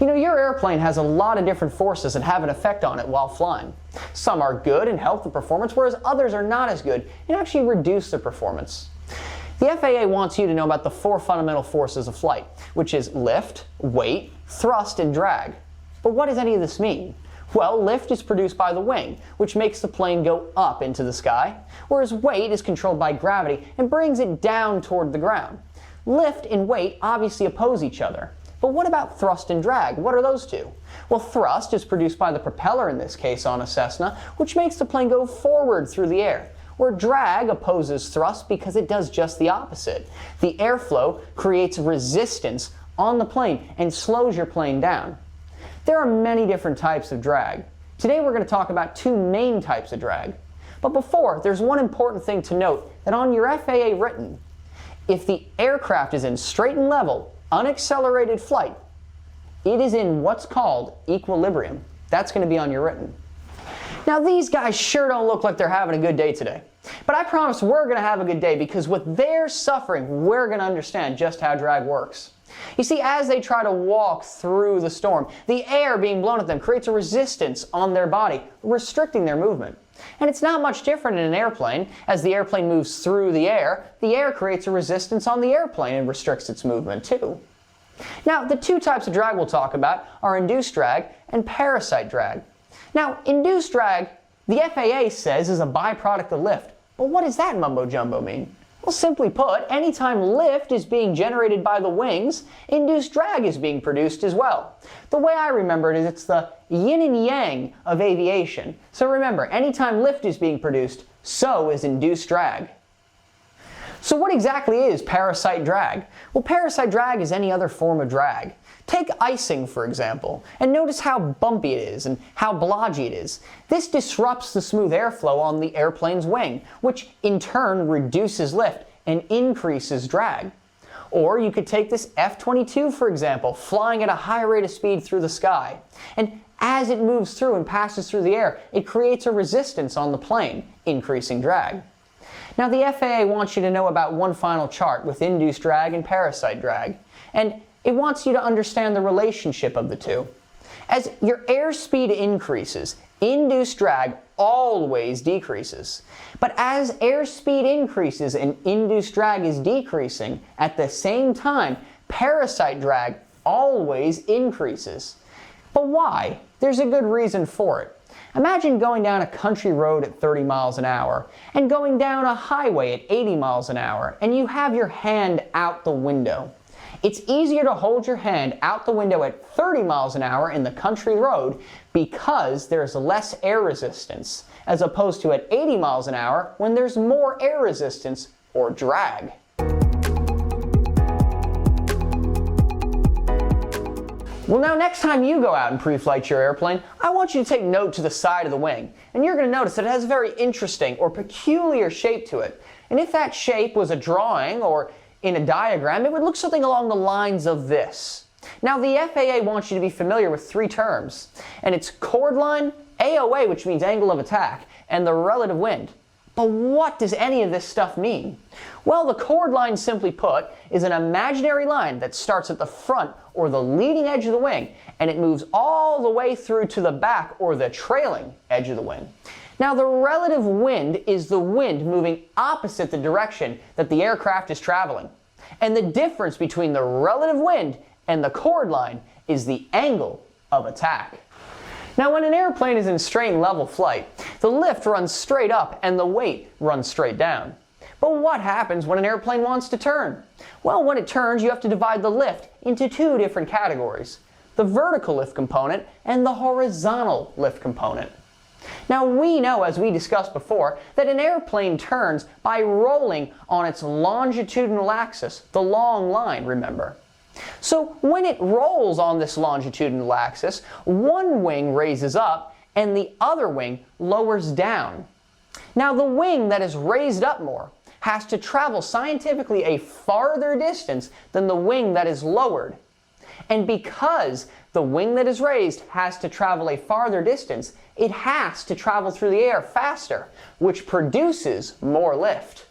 Your airplane has a lot of different forces that have an effect on it while flying. Some are good and help the performance, whereas others are not as good and actually reduce the performance. The FAA wants you to know about the 4 fundamental forces of flight, which is lift, weight, thrust, and drag. But what does any of this mean? Well, lift is produced by the wing, which makes the plane go up into the sky, whereas weight is controlled by gravity and brings it down toward the ground. Lift and weight obviously oppose each other. But what about thrust and drag? What are those two? Well, thrust is produced by the propeller in this case on a Cessna, which makes the plane go forward through the air, where drag opposes thrust because it does just the opposite. The airflow creates resistance on the plane and slows your plane down. There are many different types of drag. Today we're going to talk about 2 main types of drag. But before, there's one important thing to note, that on your FAA written, if the aircraft is in straight and level, unaccelerated flight, it is in what's called equilibrium. That's going to be on your written. Now these guys sure don't look like they're having a good day today. But I promise we're going to have a good day, because with their suffering, we're going to understand just how drag works. You see, as they try to walk through the storm, the air being blown at them creates a resistance on their body, restricting their movement. And it's not much different in an airplane. As the airplane moves through the air creates a resistance on the airplane and restricts its movement too. Now, the 2 types of drag we'll talk about are induced drag and parasite drag. Now, induced drag, the FAA says, is a byproduct of lift. But what does that mumbo-jumbo mean? Well, simply put, anytime lift is being generated by the wings, induced drag is being produced as well. The way I remember it is it's the yin and yang of aviation. So remember, anytime lift is being produced, so is induced drag. So what exactly is parasite drag? Well, parasite drag is any other form of drag. Take icing, for example, and notice how bumpy it is and how blotchy it is. This disrupts the smooth airflow on the airplane's wing, which in turn reduces lift and increases drag. Or you could take this F-22, for example, flying at a high rate of speed through the sky. And as it moves through and passes through the air, it creates a resistance on the plane, increasing drag. Now the FAA wants you to know about one final chart with induced drag and parasite drag. And it wants you to understand the relationship of the two. As your airspeed increases, induced drag always decreases. But as airspeed increases and induced drag is decreasing, at the same time, parasite drag always increases. But why? There's a good reason for it. Imagine going down a country road at 30 miles an hour and going down a highway at 80 miles an hour, and you have your hand out the window. It's easier to hold your hand out the window at 30 miles an hour in the country road because there's less air resistance, as opposed to at 80 miles an hour when there's more air resistance or drag. Well, now next time you go out and pre-flight your airplane, I want you to take note to the side of the wing. And you're going to notice that it has a very interesting or peculiar shape to it. And if that shape was a drawing or in a diagram, it would look something along the lines of this. Now, the FAA wants you to be familiar with 3 terms, and it's chord line, AOA, which means angle of attack, and the relative wind. But what does any of this stuff mean? Well, the chord line, simply put, is an imaginary line that starts at the front or the leading edge of the wing, and it moves all the way through to the back or the trailing edge of the wing. Now, the relative wind is the wind moving opposite the direction that the aircraft is traveling. And the difference between the relative wind and the chord line is the angle of attack. Now, when an airplane is in straight and level flight, the lift runs straight up and the weight runs straight down. But what happens when an airplane wants to turn? Well, when it turns, you have to divide the lift into 2 different categories: the vertical lift component and the horizontal lift component. Now, we know, as we discussed before, that an airplane turns by rolling on its longitudinal axis, the long line, remember. So when it rolls on this longitudinal axis, one wing raises up and the other wing lowers down. Now, the wing that is raised up more has to travel scientifically a farther distance than the wing that is lowered. And because the wing that is raised has to travel a farther distance, it has to travel through the air faster, which produces more lift.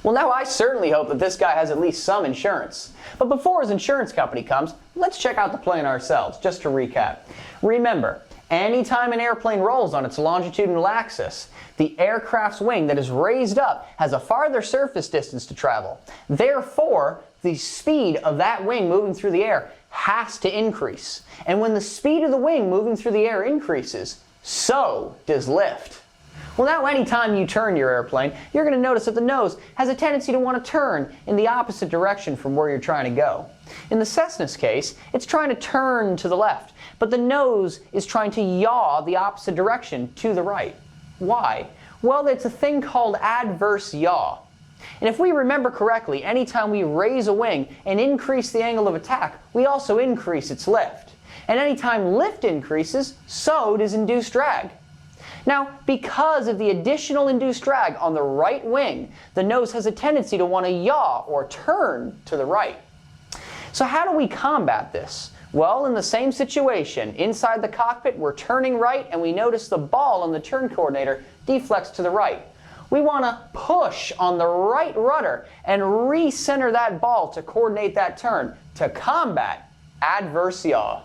Well, now I certainly hope that this guy has at least some insurance. But before his insurance company comes, let's check out the plane ourselves, just to recap. Remember, anytime an airplane rolls on its longitudinal axis, the aircraft's wing that is raised up has a farther surface distance to travel. Therefore, the speed of that wing moving through the air has to increase. And when the speed of the wing moving through the air increases, so does lift. Well, now anytime you turn your airplane, you're going to notice that the nose has a tendency to want to turn in the opposite direction from where you're trying to go. In the Cessna's case, it's trying to turn to the left, but the nose is trying to yaw the opposite direction to the right. Why? Well, it's a thing called adverse yaw. And if we remember correctly, anytime we raise a wing and increase the angle of attack, we also increase its lift. And anytime lift increases, so does induced drag. Now, because of the additional induced drag on the right wing, the nose has a tendency to want to yaw or turn to the right. So how do we combat this? Well, in the same situation, inside the cockpit, we're turning right and we notice the ball on the turn coordinator deflects to the right. We want to push on the right rudder and recenter that ball to coordinate that turn to combat adverse yaw.